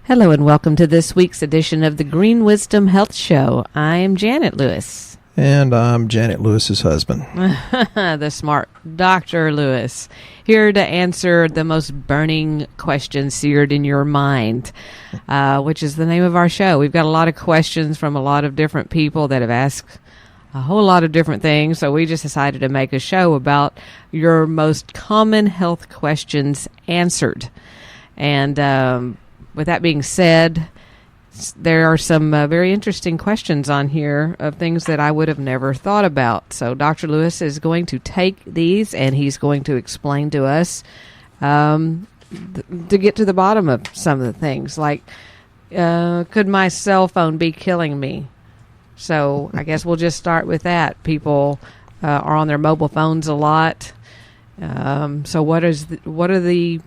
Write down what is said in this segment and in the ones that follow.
Hello and welcome to this week's edition of the Green Wisdom Health Show. I am Janet Lewis. And I'm Janet Lewis's husband. The smart Dr. Lewis, here to answer the most burning questions seared in your mind, which is the name of our show. We've got a lot of questions from a lot of different people that have asked a whole lot of different things, so we just decided to make a show about your most common health questions answered. And with that being said, there are some very interesting questions on here of things that I would have never thought about. So Dr. Lewis is going to take these and he's going to explain to us to get to the bottom of some of the things. Like, could my cell phone be killing me? So I guess we'll just start with that. People are on their mobile phones a lot. So what are the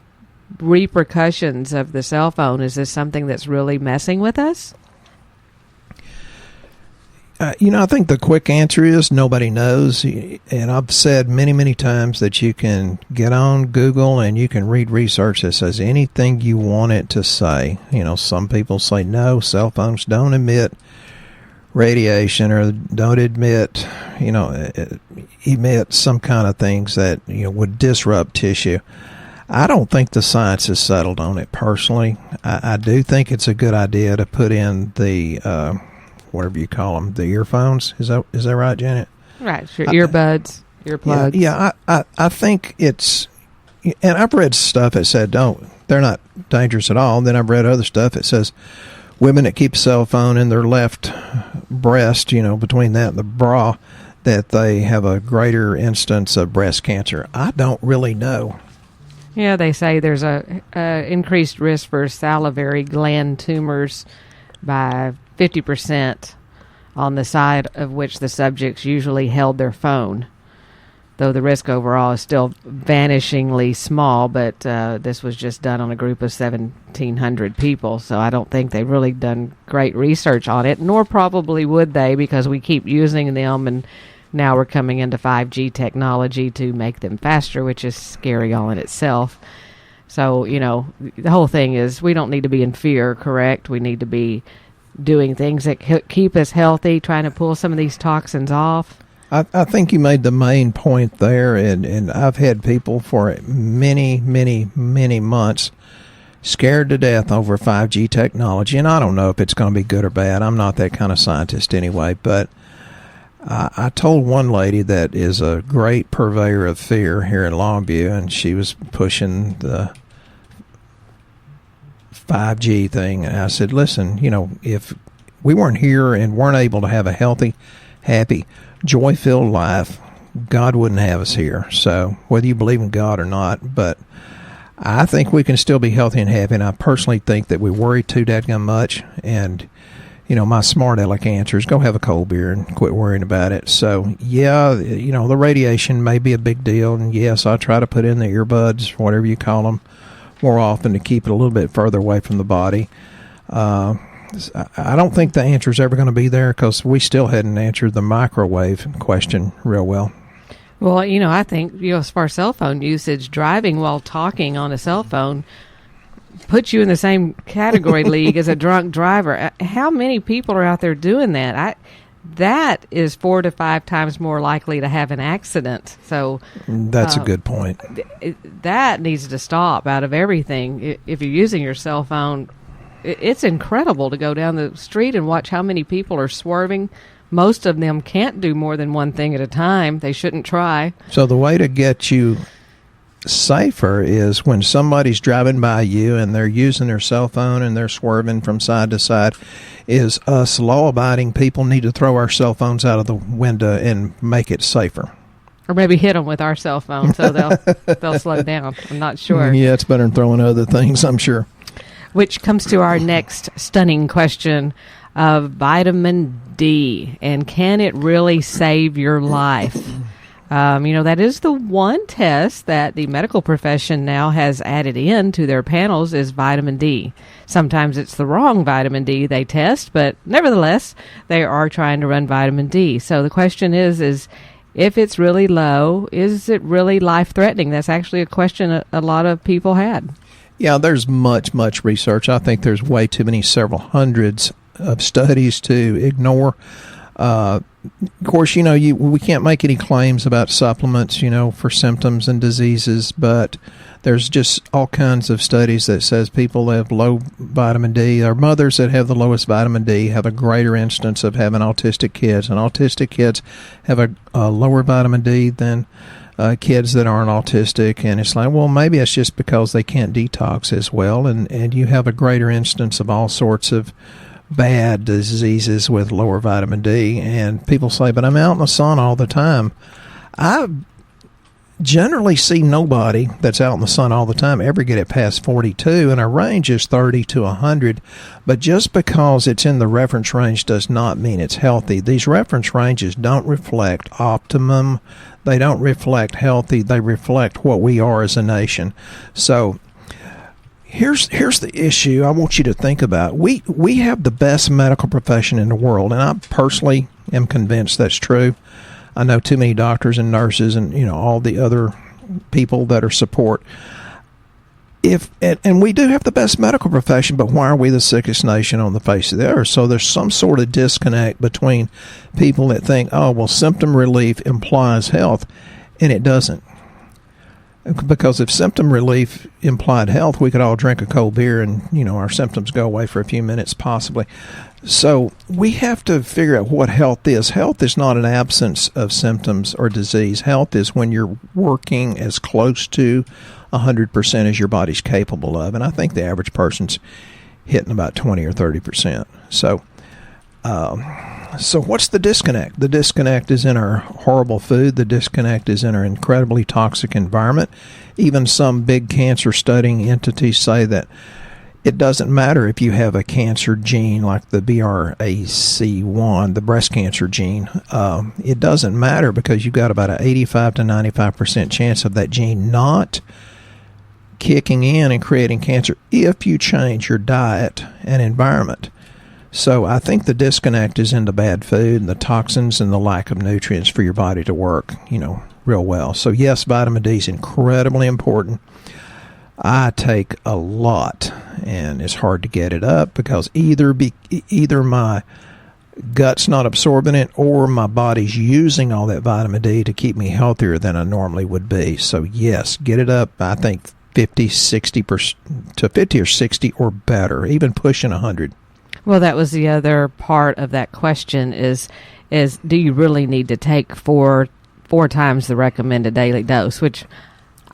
repercussions of the cell phone? Is this something that's really messing with us? I think the quick answer is nobody knows. And I've said many, many times that you can get on Google and you can read research that says anything you want it to say. Some people say, no, cell phones don't emit radiation or don't emit some kind of things that, would disrupt tissue. I don't think the science is settled on it personally. I do think it's a good idea to put in the, whatever you call them, the earphones. Is that right, Janet? Right, sure. Earbuds, earplugs. Yeah, I think it's, and I've read stuff that said, they're not dangerous at all. Then I've read other stuff that says women that keep a cell phone in their left breast, between that and the bra, that they have a greater instance of breast cancer. I don't really know. Yeah, they say there's a increased risk for salivary gland tumors by 50% on the side of which the subjects usually held their phone, though the risk overall is still vanishingly small. But this was just done on a group of 1,700 people, so I don't think they've really done great research on it, nor probably would they, because we keep using them, and now we're coming into 5G technology to make them faster, which is scary all in itself. So, the whole thing is we don't need to be in fear, correct? We need to be doing things that keep us healthy, trying to pull some of these toxins off. I think you made the main point there, and I've had people for many, many, many months scared to death over 5G technology, and I don't know if it's going to be good or bad. I'm not that kind of scientist anyway, but I told one lady that is a great purveyor of fear here in Longview, and she was pushing the 5G thing. And I said, listen, if we weren't here and weren't able to have a healthy, happy, joy-filled life, God wouldn't have us here. So whether you believe in God or not, but I think we can still be healthy and happy. And I personally think that we worry too dadgum much. And my smart aleck answer is go have a cold beer and quit worrying about it. So, yeah, the radiation may be a big deal. And, yes, I try to put in the earbuds, whatever you call them, more often to keep it a little bit further away from the body. I don't think the answer is ever going to be there because we still hadn't answered the microwave question real well. Well, I think, as far as cell phone usage, driving while talking on a cell phone put you in the same category league as a drunk driver. How many people are out there doing that? That is 4 to 5 times more likely to have an accident. So that's a good point. That needs to stop out of everything. If you're using your cell phone, it's incredible to go down the street and watch how many people are swerving. Most of them can't do more than one thing at a time. They shouldn't try. So the way to get you safer is when somebody's driving by you and they're using their cell phone and they're swerving from side to side, is us law-abiding people need to throw our cell phones out of the window and make it safer. Or maybe hit them with our cell phone so they'll slow down. I'm not sure. Yeah, it's better than throwing other things, I'm sure. Which comes to our next stunning question of vitamin D, and can it really save your life? That is the one test that the medical profession now has added in to their panels is vitamin D. Sometimes it's the wrong vitamin D they test, but nevertheless, they are trying to run vitamin D. So the question is if it's really low, is it really life-threatening? That's actually a question a lot of people had. Yeah, there's much research. I think there's way too many, several hundreds of studies to ignore. Of course, we can't make any claims about supplements, for symptoms and diseases, but there's just all kinds of studies that says people that have low vitamin D, or mothers that have the lowest vitamin D, have a greater instance of having autistic kids, and autistic kids have a lower vitamin D than kids that aren't autistic. And it's like, well, maybe it's just because they can't detox as well, and you have a greater instance of all sorts of bad diseases with lower vitamin D. And people say, but I'm out in the sun all the time. I generally see nobody that's out in the sun all the time ever get it past 42, and our range is 30 to 100. But just because it's in the reference range does not mean it's healthy. These reference ranges don't reflect optimum. They don't reflect healthy. They reflect what we are as a nation. So Here's the issue I want you to think about. We have the best medical profession in the world, and I personally am convinced that's true. I know too many doctors and nurses and all the other people that are support. And we do have the best medical profession, but why are we the sickest nation on the face of the earth? So there's some sort of disconnect between people that think, oh, well, symptom relief implies health, and it doesn't. Because if symptom relief implied health, we could all drink a cold beer and, our symptoms go away for a few minutes possibly. So we have to figure out what health is. Health is not an absence of symptoms or disease. Health is when you're working as close to 100% as your body's capable of. And I think the average person's hitting about 20 or 30%. So what's the disconnect? The disconnect is in our horrible food. The disconnect is in our incredibly toxic environment. Even some big cancer studying entities say that it doesn't matter if you have a cancer gene like the BRCA1, the breast cancer gene. It doesn't matter because you've got about an 85 to 95% chance of that gene not kicking in and creating cancer if you change your diet and environment. So I think the disconnect is in the bad food and the toxins and the lack of nutrients for your body to work, real well. So yes, vitamin D is incredibly important. I take a lot, and it's hard to get it up because either my gut's not absorbing it or my body's using all that vitamin D to keep me healthier than I normally would be. So yes, get it up, I think 50-60% to 50 or 60 or better, even pushing 100. Well, that was the other part of that question is do you really need to take four times the recommended daily dose, which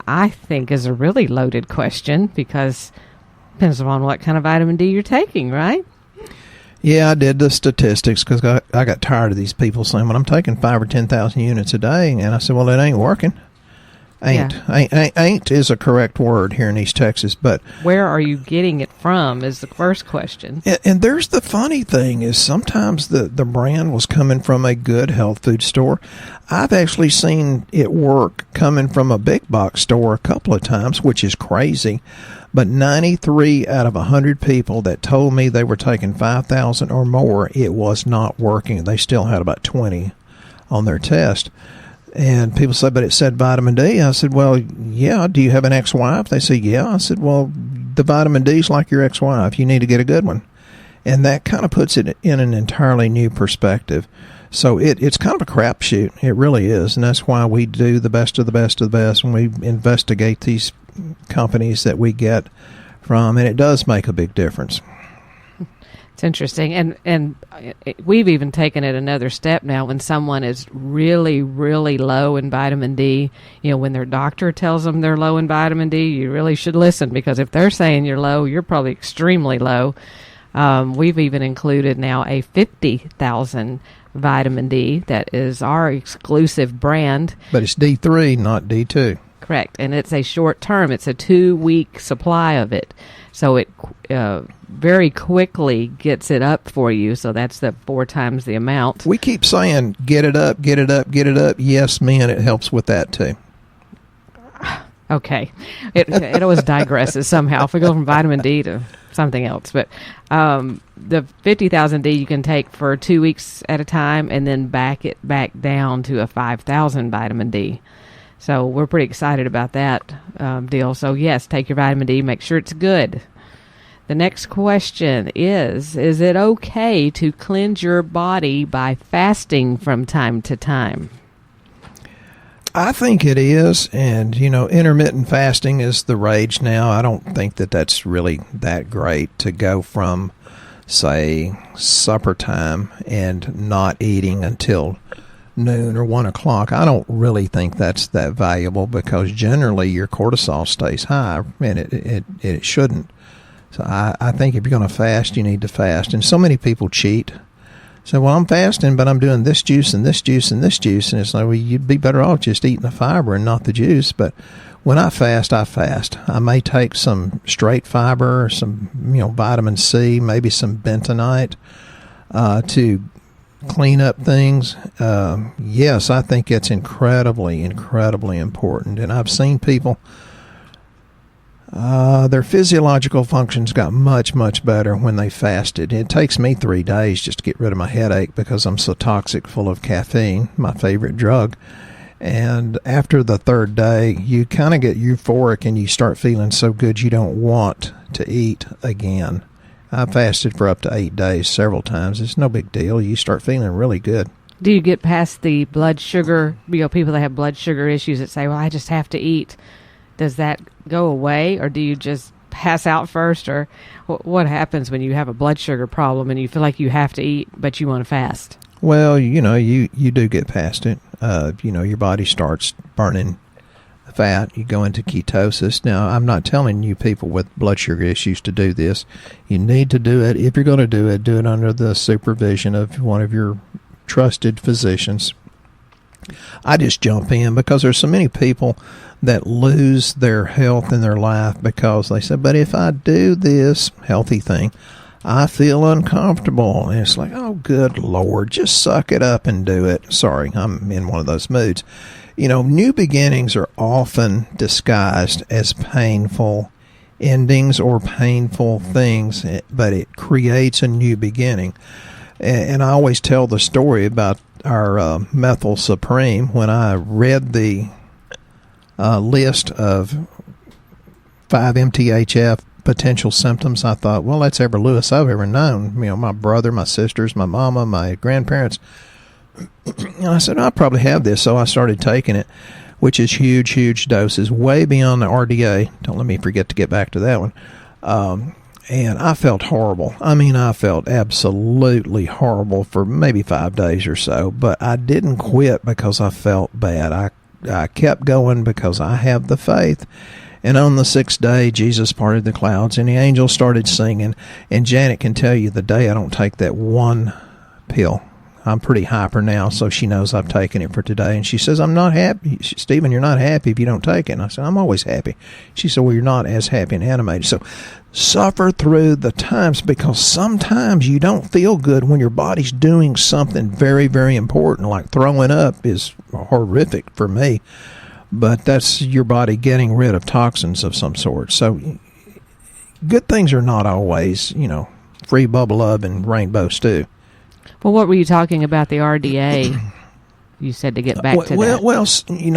I think is a really loaded question because it depends on what kind of vitamin D you're taking, right? Yeah, I did the statistics because I got tired of these people saying, well, I'm taking 5,000 or 10,000 units a day. And I said, well, it ain't working. Ain't is a correct word here in East Texas, but where are you getting it from is the first question. And there's the funny thing is sometimes the brand was coming from a good health food store. I've actually seen it work coming from a big box store a couple of times, which is crazy. But 93 out of 100 people that told me they were taking 5,000 or more, it was not working. They still had about 20 on their test. And people say, but it said vitamin D. I said, well, yeah, do you have an ex-wife? They say, yeah. I said, well, the vitamin D is like your ex-wife. You need to get a good one. And that kind of puts it in an entirely new perspective. So it's kind of a crapshoot. It really is. And that's why we do the best of the best of the best when we investigate these companies that we get from. And it does make a big difference. It's interesting, and we've even taken it another step now. When someone is really, really low in vitamin D, when their doctor tells them they're low in vitamin D, you really should listen because if they're saying you're low, you're probably extremely low. We've even included now a 50,000 vitamin D that is our exclusive brand. But it's D3, not D2. Correct, and it's a short term. It's a 2-week supply of it. So it very quickly gets it up for you. So that's the 4 times the amount. We keep saying, get it up, get it up, get it up. Yes, man, it helps with that too. Okay. It always digresses somehow. If we go from vitamin D to something else. But the 50,000 D you can take for 2 weeks at a time and then back it back down to a 5,000 vitamin D. So we're pretty excited about that deal. So yes, take your vitamin D. Make sure it's good. The next question is it okay to cleanse your body by fasting from time to time? I think it is, and intermittent fasting is the rage now. I don't think that that's really that great to go from, say, supper time and not eating until noon or 1 o'clock. I don't really think that's that valuable, because generally your cortisol stays high, and it shouldn't. So I think if you're going to fast, you need to fast. And so many people cheat. So, well, I'm fasting, but I'm doing this juice and this juice and this juice. And it's like, well, you'd be better off just eating the fiber and not the juice. But when I fast, I fast. I may take some straight fiber or some, vitamin C, maybe some bentonite to clean up things. Yes, I think it's incredibly, incredibly important. And I've seen people, their physiological functions got much, much better when they fasted. It takes me 3 days just to get rid of my headache because I'm so toxic full of caffeine, my favorite drug. And after the third day, you kind of get euphoric and you start feeling so good you don't want to eat again. I fasted for up to 8 days several times. It's no big deal. You start feeling really good. Do you get past the blood sugar, people that have blood sugar issues that say, well, I just have to eat? Does that go away, or do you just pass out first? Or what happens when you have a blood sugar problem and you feel like you have to eat, but you want to fast? Well, you do get past it. Your body starts burning fat. You go into ketosis. Now, I'm not telling you people with blood sugar issues to do this. You need to do it. If you're going to do it under the supervision of one of your trusted physicians. I just jump in because there's so many people that lose their health in their life because they say, but if I do this healthy thing, I feel uncomfortable. And it's like, oh, good Lord, just suck it up and do it. Sorry, I'm in one of those moods. New beginnings are often disguised as painful endings or painful things, but it creates a new beginning. And I always tell the story about our methyl supreme. When I read the list of 5-MTHF potential symptoms, I thought, well, that's every Lewis I've ever known. My brother, my sisters, my mama, my grandparents. And I said, I probably have this. So I started taking it, which is huge, huge doses, way beyond the RDA. Don't let me forget to get back to that one. And I felt horrible. I felt absolutely horrible for maybe 5 days or so. But I didn't quit because I felt bad. I kept going because I have the faith. And on the 6th day, Jesus parted the clouds and the angels started singing. And Janet can tell you the day I don't take that one pill. I'm pretty hyper now, so she knows I've taken it for today. And she says, I'm not happy. Stephen, you're not happy if you don't take it. And I said, I'm always happy. She said, well, you're not as happy and animated. So suffer through the times, because sometimes you don't feel good when your body's doing something very, very important, like throwing up is horrific for me. But that's your body getting rid of toxins of some sort. So good things are not always, free bubble love and rainbow stew. Well, what were you talking about the RDA? You said to get back to that. Well,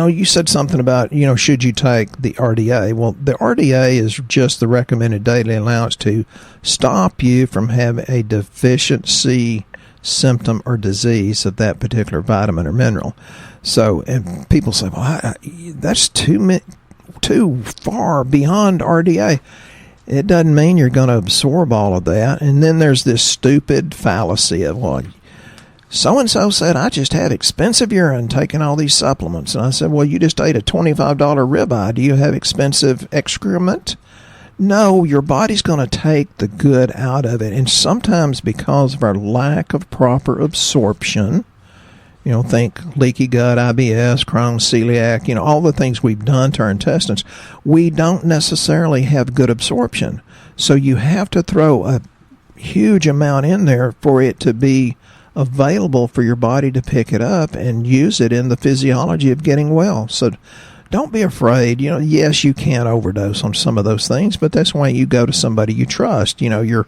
you said something about, should you take the RDA? Well, the RDA is just the recommended daily allowance to stop you from having a deficiency symptom or disease of that particular vitamin or mineral. So, and people say, well, that's too far beyond RDA. It doesn't mean you're going to absorb all of that. And then there's this stupid fallacy of, well, so-and-so said, I just have expensive urine taking all these supplements. And I said, well, you just ate a $25 ribeye. Do you have expensive excrement? No, your body's going to take the good out of it. And sometimes because of our lack of proper absorption, think leaky gut, IBS, Crohn's, celiac, all the things we've done to our intestines, we don't necessarily have good absorption. So you have to throw a huge amount in there for it to be available for your body to pick it up and use it in the physiology of getting well. So don't be afraid. Yes, you can overdose on some of those things, but that's why you go to somebody you trust. Your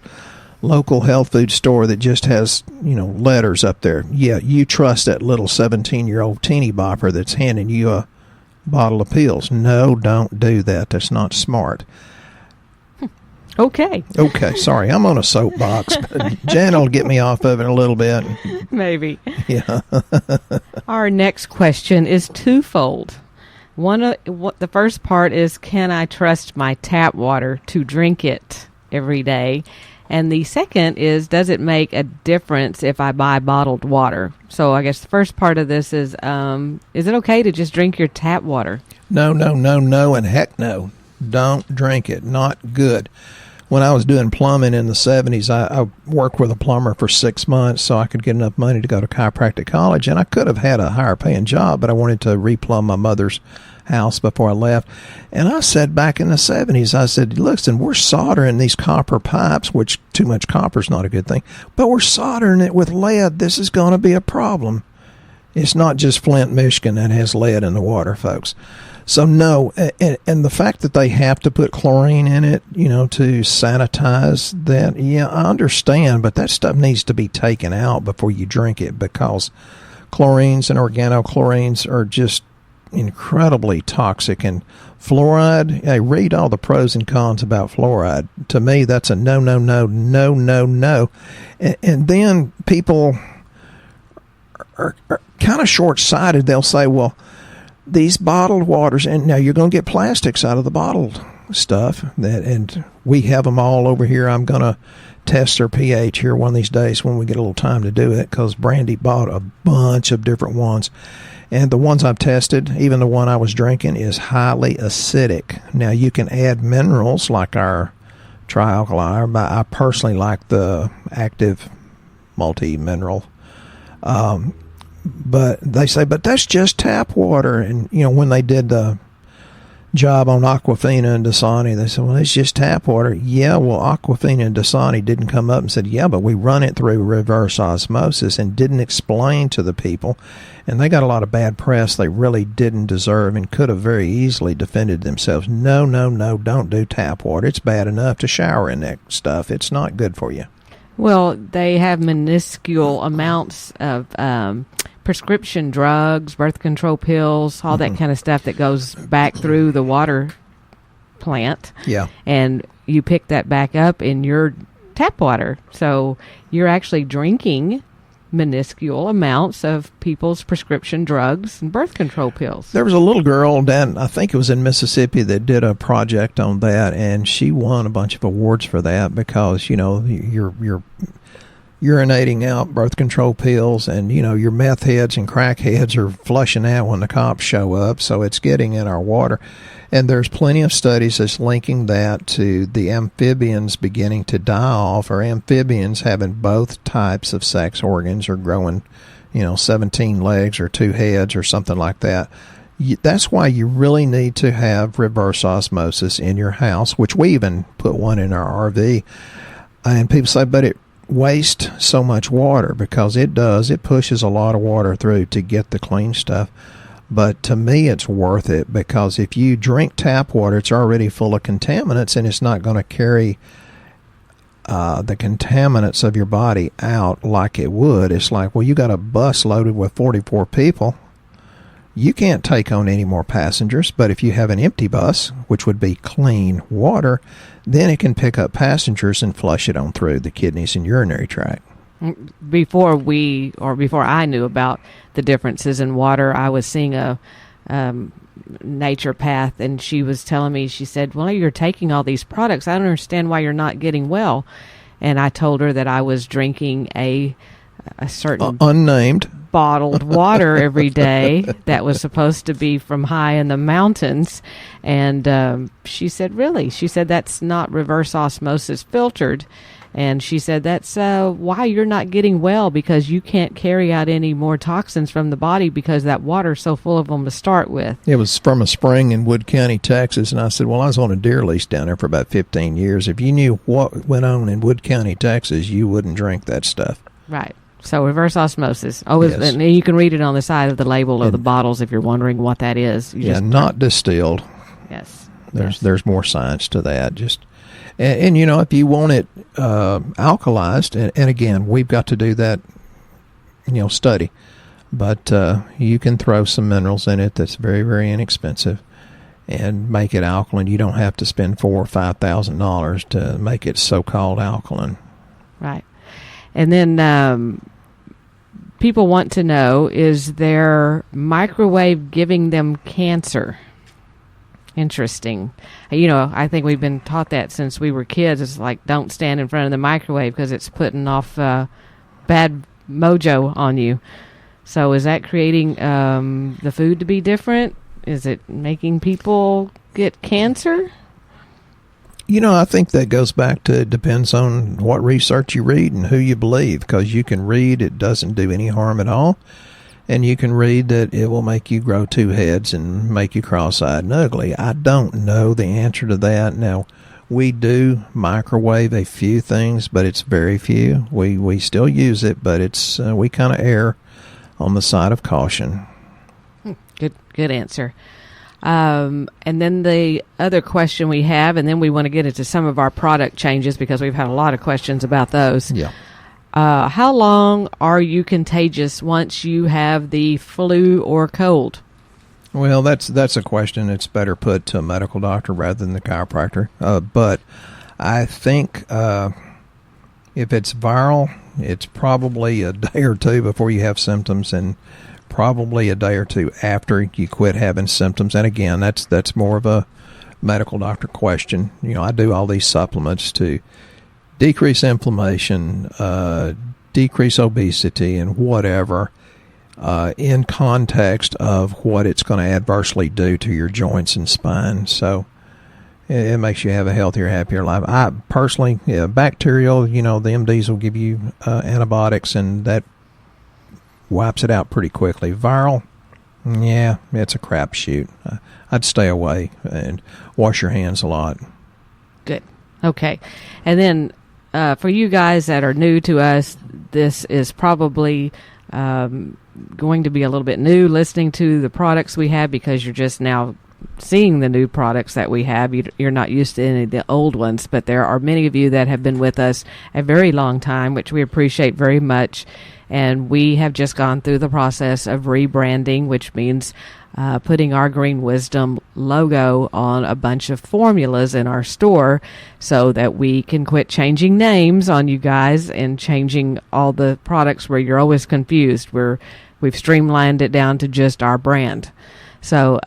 local health food store that just has, letters up there. Yeah, you trust that little 17-year-old teeny bopper that's handing you a bottle of pills. No, don't do that. That's not smart. Okay. Okay, sorry. I'm on a soapbox. Jan will get me off of it a little bit. Maybe. Yeah. Our next question is twofold. The first part is, can I trust my tap water to drink it every day? And the second is, does it make a difference if I buy bottled water? So I guess the first part of this is it okay to just drink your tap water? No, and heck no. Don't drink it. Not good. When I was doing plumbing in the 70s, I worked with a plumber for 6 months so I could get enough money to go to chiropractic college, and I could have had a higher paying job, but I wanted to replumb my mother's house before I left. And I said back in the 70s, I said, listen, we're soldering these copper pipes, which too much copper is not a good thing, but we're soldering it with lead. This is going to be a problem. It's not just Flint, Michigan that has lead in the water, folks. So no, and the fact that they have to put chlorine in it, to sanitize that, yeah, I understand, but that stuff needs to be taken out before you drink it, because chlorines and organochlorines are just incredibly toxic. And fluoride, hey, read all the pros and cons about fluoride. To me, that's a no. And then people are kind of short-sighted. They'll say, well, these bottled waters, and now you're going to get plastics out of the bottled stuff, and we have them all over here. I'm going to test their pH here one of these days when we get a little time to do it, because Brandy bought a bunch of different ones. And the ones I've tested, even the one I was drinking, is highly acidic. Now, you can add minerals like our trialkali, but I personally like the active multi-mineral. But they say, but that's just tap water. And, when they did the job on Aquafina and Dasani, they said, well, it's just tap water. Yeah, well, Aquafina and Dasani didn't come up and said, yeah, but we run it through reverse osmosis, and didn't explain to the people. And they got a lot of bad press they really didn't deserve and could have very easily defended themselves. No, don't do tap water. It's bad enough to shower in that stuff. It's not good for you. Well, they have minuscule amounts of prescription drugs, birth control pills, all that kind of stuff that goes back through the water plant. Yeah. And you pick that back up in your tap water. So you're actually drinking minuscule amounts of people's prescription drugs and birth control pills. There was a little girl down, I think it was in Mississippi, that did a project on that, and she won a bunch of awards for that because, you're urinating out birth control pills, and, your meth heads and crack heads are flushing out when the cops show up, so it's getting in our water. And there's plenty of studies that's linking that to the amphibians beginning to die off, or amphibians having both types of sex organs, or growing, 17 legs or 2 heads or something like that. That's why you really need to have reverse osmosis in your house, which we even put one in our RV. And people say, but it wastes so much water, because it does. It pushes a lot of water through to get the clean stuff. But to me, it's worth it, because if you drink tap water, it's already full of contaminants, and it's not going to carry the contaminants of your body out like it would. It's like, well, you got a bus loaded with 44 people. You can't take on any more passengers, but if you have an empty bus, which would be clean water, then it can pick up passengers and flush it on through the kidneys and urinary tract. Before I knew about the differences in water, I was seeing a naturopath, and she was telling me, she said, well, you're taking all these products. I don't understand why you're not getting well. And I told her that I was drinking a certain unnamed bottled water every day that was supposed to be from high in the mountains. And she said, really? She said, that's not reverse osmosis filtered. And she said, that's why you're not getting well, because you can't carry out any more toxins from the body because that water's so full of them to start with. It was from a spring in Wood County, Texas. And I said, well, I was on a deer lease down there for about 15 years. If you knew what went on in Wood County, Texas, you wouldn't drink that stuff. Right. So reverse osmosis. Oh, yes. And you can read it on the side of the label of the bottles if you're wondering what that is. Not distilled. Yes. There's more science to that. And if you want it alkalized, and again, we've got to do that, study. But you can throw some minerals in it that's very, very inexpensive and make it alkaline. You don't have to spend $4,000 or $5,000 to make it so-called alkaline. Right. And then people want to know, is their microwave giving them cancer? Interesting. I think we've been taught that since we were kids. It's like, don't stand in front of the microwave because it's putting off bad mojo on you. So is that creating the food to be different? Is it making people get cancer? I think that goes back to, it depends on what research you read and who you believe, because you can read it doesn't do any harm at all, and you can read that it will make you grow two heads and make you cross-eyed and ugly. I don't know the answer to that. Now, we do microwave a few things, but it's very few. We still use it, but it's we kind of err on the side of caution. Good answer. And then the other question we have, and then we want to get into some of our product changes because we've had a lot of questions about those. Yeah. How long are you contagious once you have the flu or cold? Well, that's a question that's better put to a medical doctor rather than the chiropractor. But I think if it's viral, it's probably a day or two before you have symptoms, and probably a day or two after you quit having symptoms. And again, that's more of a medical doctor question. I do all these supplements to decrease inflammation, decrease obesity, and whatever, in context of what it's going to adversely do to your joints and spine. So it makes you have a healthier, happier life. I personally, bacterial, the MDs will give you antibiotics, and that wipes it out pretty quickly. Viral, yeah, it's a crapshoot. I'd stay away and wash your hands a lot. Good. Okay. And then for you guys that are new to us, this is probably going to be a little bit new listening to the products we have, because you're just now seeing the new products that we have. You're not used to any of the old ones, but there are many of you that have been with us a very long time, which we appreciate very much. And we have just gone through the process of rebranding, which means putting our Green Wisdom logo on a bunch of formulas in our store so that we can quit changing names on you guys and changing all the products where you're always confused. We've streamlined it down to just our brand. So,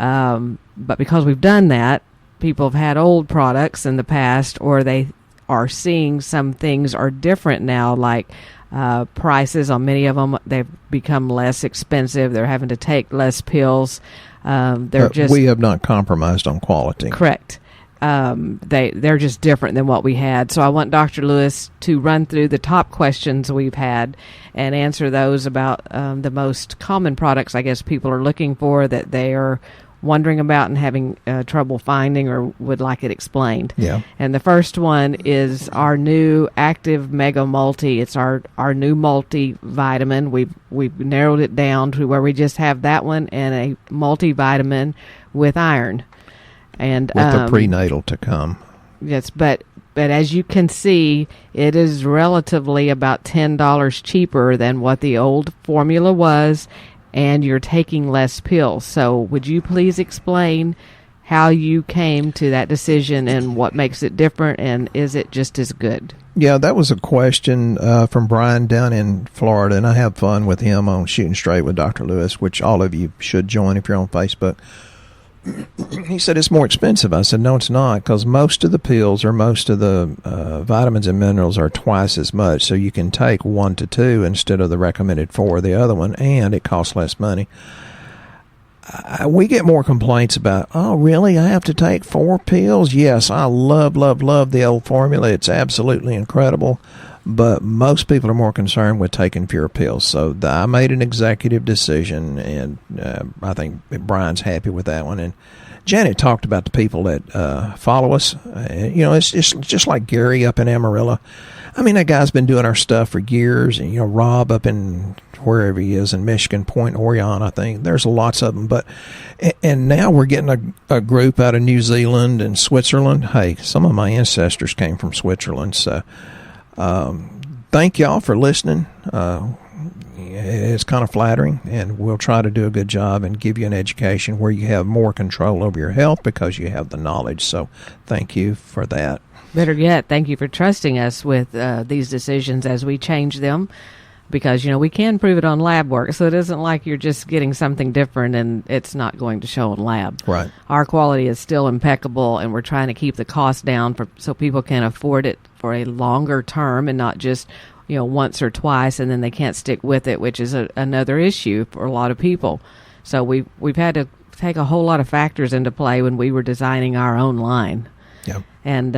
but because we've done that, people have had old products in the past, or they are seeing some things are different now, like prices on many of them. They've become less expensive. They're having to take less pills. We have not compromised on quality. Correct. They're just different than what we had. So I want Dr. Lewis to run through the top questions we've had and answer those about the most common products I guess people are looking for, that they are wondering about and having trouble finding or would like it explained. Yeah. And the first one is our new Active Mega Multi. It's our new multivitamin. We've narrowed it down to where we just have that one and a multivitamin with iron. And with the prenatal to come. Yes, but as you can see, it is relatively about $10 cheaper than what the old formula was, and you're taking less pills. So would you please explain how you came to that decision and what makes it different, and is it just as good? Yeah, that was a question from Brian down in Florida, and I have fun with him on Shooting Straight with Dr. Lewis, which all of you should join if you're on Facebook. He said it's more expensive. I said, no, it's not, because most of the pills or most of the vitamins and minerals are twice as much. So you can take 1 to 2 instead of the recommended 4 of the other one, and it costs less money. We get more complaints about, oh, really? I have to take 4 pills? Yes, I love the old formula. It's absolutely incredible. But most people are more concerned with taking fewer pills. So I made an executive decision, and I think Brian's happy with that one. And Janet talked about the people that follow us. It's just like Gary up in Amarillo. I mean, that guy's been doing our stuff for years. And, Rob up in wherever he is in Michigan, Point Orion, I think. There's lots of them. And now we're getting a group out of New Zealand and Switzerland. Hey, some of my ancestors came from Switzerland, so... thank y'all for listening. it's kind of flattering, and we'll try to do a good job and give you an education where you have more control over your health because you have the knowledge. So thank you for that. Better yet, thank you for trusting us with these decisions as we change them, because, we can prove it on lab work. So it isn't like you're just getting something different and it's not going to show in lab. Right. Our quality is still impeccable, and we're trying to keep the cost down so people can afford it for a longer term and not just once or twice, and then they can't stick with it, which is another issue for a lot of people. So we've had to take a whole lot of factors into play when we were designing our own line. Yeah. And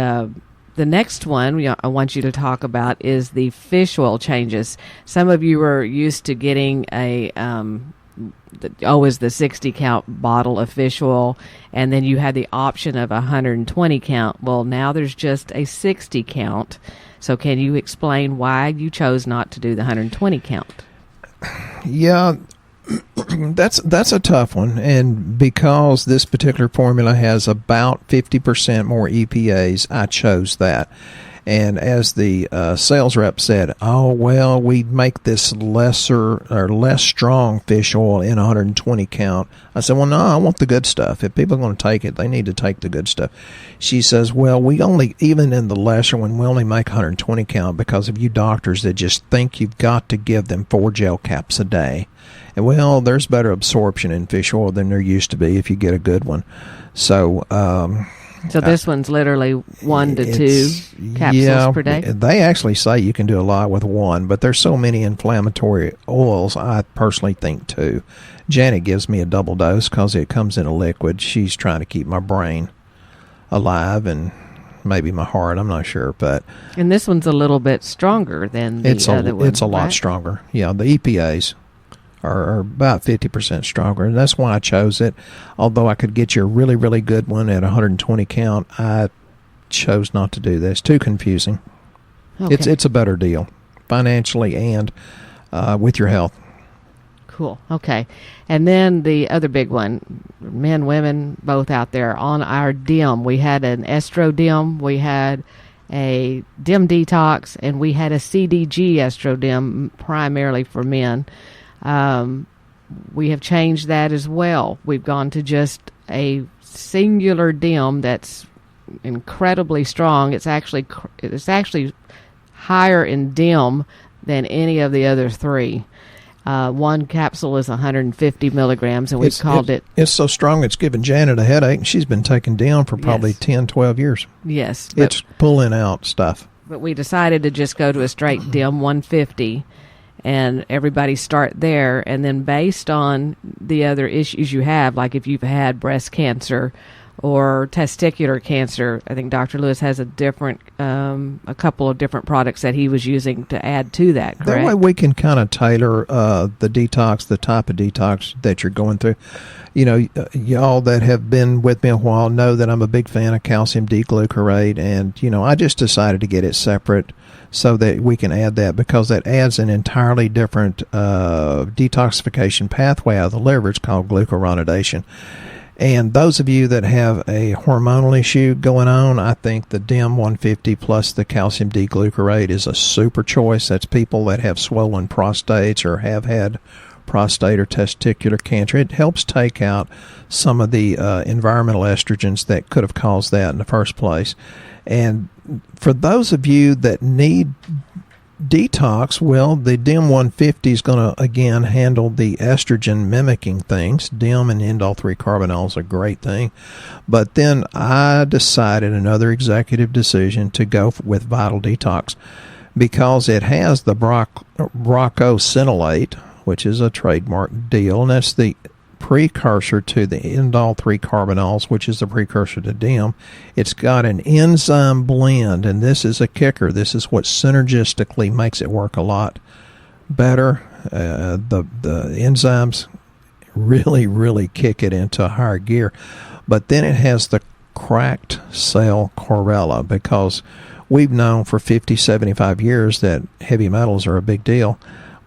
the next one I want you to talk about is the fish oil changes. Some of you are used to getting always the 60 count bottle of fish oil, and then you had the option of 120 count. Well, now there's just a 60 count. So can you explain why you chose not to do the 120 count? Yeah, that's a tough one. And because this particular formula has about 50% more EPAs, I chose that. And as the sales rep said, oh, well, we make this less strong fish oil in 120 count. I said, well, no, I want the good stuff. If people are going to take it, they need to take the good stuff. She says, well, even in the lesser one, we only make 120 count because of you doctors that just think you've got to give them 4 gel caps a day. And, well, there's better absorption in fish oil than there used to be if you get a good one. So, so this one's literally 1 to 2 capsules per day? They actually say you can do a lot with 1, but there's so many inflammatory oils, I personally think 2. Janet gives me a double dose because it comes in a liquid. She's trying to keep my brain alive and maybe my heart, I'm not sure. And this one's a little bit stronger than the other one, It's a lot stronger. Yeah, the EPAs are about 50% stronger, and that's why I chose it. Although I could get you a really, really good one at 120 count, I chose not to do this. Too confusing. Okay. It's a better deal financially and with your health. Cool. Okay. And then the other big one, men, women, both out there, on our DIM. We had an Estro DIM, we had a DIM Detox, and we had a CDG Estro DIM primarily for men. We have changed that as well. We've gone to just a singular DIM that's incredibly strong. It's actually higher in DIM than any of the other 3. One capsule is 150 milligrams, and we've called it... It's so strong it's giving Janet a headache, and she's been taking DIM for probably 10, 12 years. Yes. It's pulling out stuff. But we decided to just go to a straight DIM 150, and everybody start there, and then based on the other issues you have, like if you've had breast cancer or testicular cancer, I think Dr. Lewis has a couple of different products that he was using to add to that, correct? That way we can kind of tailor the detox, the type of detox that you're going through. Y'all that have been with me a while know that I'm a big fan of calcium D-glucarate, and, I just decided to get it separate so that we can add that, because that adds an entirely different detoxification pathway out of the liver. It's called glucuronidation. And those of you that have a hormonal issue going on, I think the DIM 150 plus the calcium D-glucarate is a super choice. That's people that have swollen prostates or have had prostate or testicular cancer. It helps take out some of the environmental estrogens that could have caused that in the first place. And for those of you that need detox, well, the DIM 150 is going to, again, handle the estrogen mimicking things. DIM and indole 3-carbinol is a great thing. But then I decided, another executive decision, to go with Vital Detox because it has the brocosinolate, which is a trademark deal, and that's the precursor to the indole 3-carbinols, which is the precursor to DIM. It's got an enzyme blend, and this is a kicker. This is what synergistically makes it work a lot better. The enzymes really, really kick it into higher gear. But then it has the cracked cell chlorella, because we've known for 50, 75 years that heavy metals are a big deal.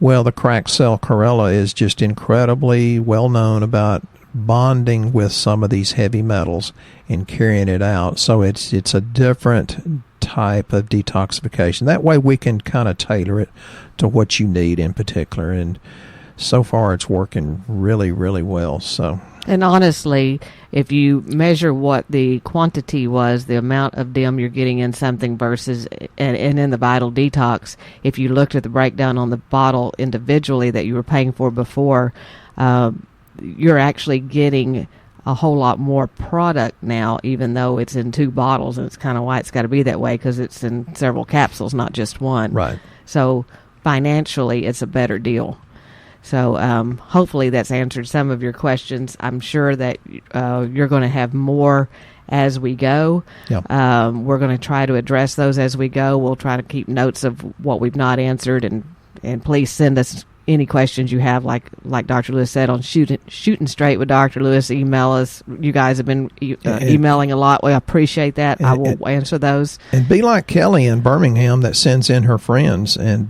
Well, the cracked cell chlorella is just incredibly well known about bonding with some of these heavy metals and carrying it out. So it's a different type of detoxification. That way we can kind of tailor it to what you need in particular. And so far it's working really, really well. So. And honestly, if you measure what the quantity was, the amount of DIM you're getting in something versus and in the Vital Detox, if you looked at the breakdown on the bottle individually that you were paying for before, you're actually getting a whole lot more product now, even though it's in 2 bottles, and it's kind of why it's got to be that way, because it's in several capsules, not just one. Right. So financially, it's a better deal. So hopefully that's answered some of your questions. I'm sure that you're going to have more as we go. Yep. We're going to try to address those as we go. We'll try to keep notes of what we've not answered, and please send us any questions you have, like Dr. Lewis said, on shooting straight with Dr. Lewis. Email us. You guys have been emailing a lot. We appreciate that. I will answer those. And be like Kelly in Birmingham that sends in her friends and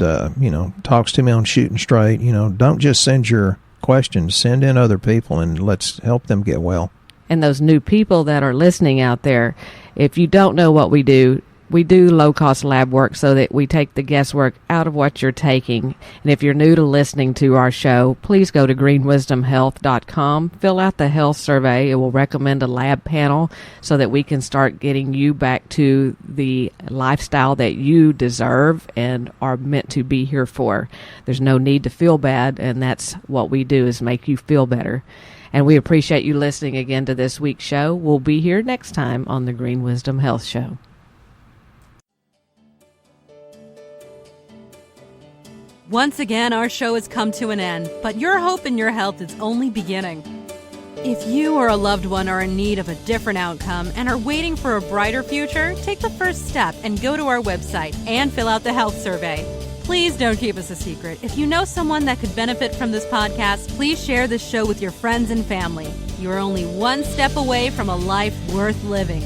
talks to me on Shooting Straight. Don't just send your questions. Send in other people, and let's help them get well. And those new people that are listening out there, if you don't know what we do low-cost lab work so that we take the guesswork out of what you're taking. And if you're new to listening to our show, please go to greenwisdomhealth.com, fill out the health survey. It will recommend a lab panel so that we can start getting you back to the lifestyle that you deserve and are meant to be here for. There's no need to feel bad, and that's what we do, is make you feel better. And we appreciate you listening again to this week's show. We'll be here next time on the Green Wisdom Health Show. Once again, our show has come to an end, but your hope in your health is only beginning. If you or a loved one are in need of a different outcome and are waiting for a brighter future, take the first step and go to our website and fill out the health survey. Please don't keep us a secret. If you know someone that could benefit from this podcast, please share this show with your friends and family. You are only one step away from a life worth living.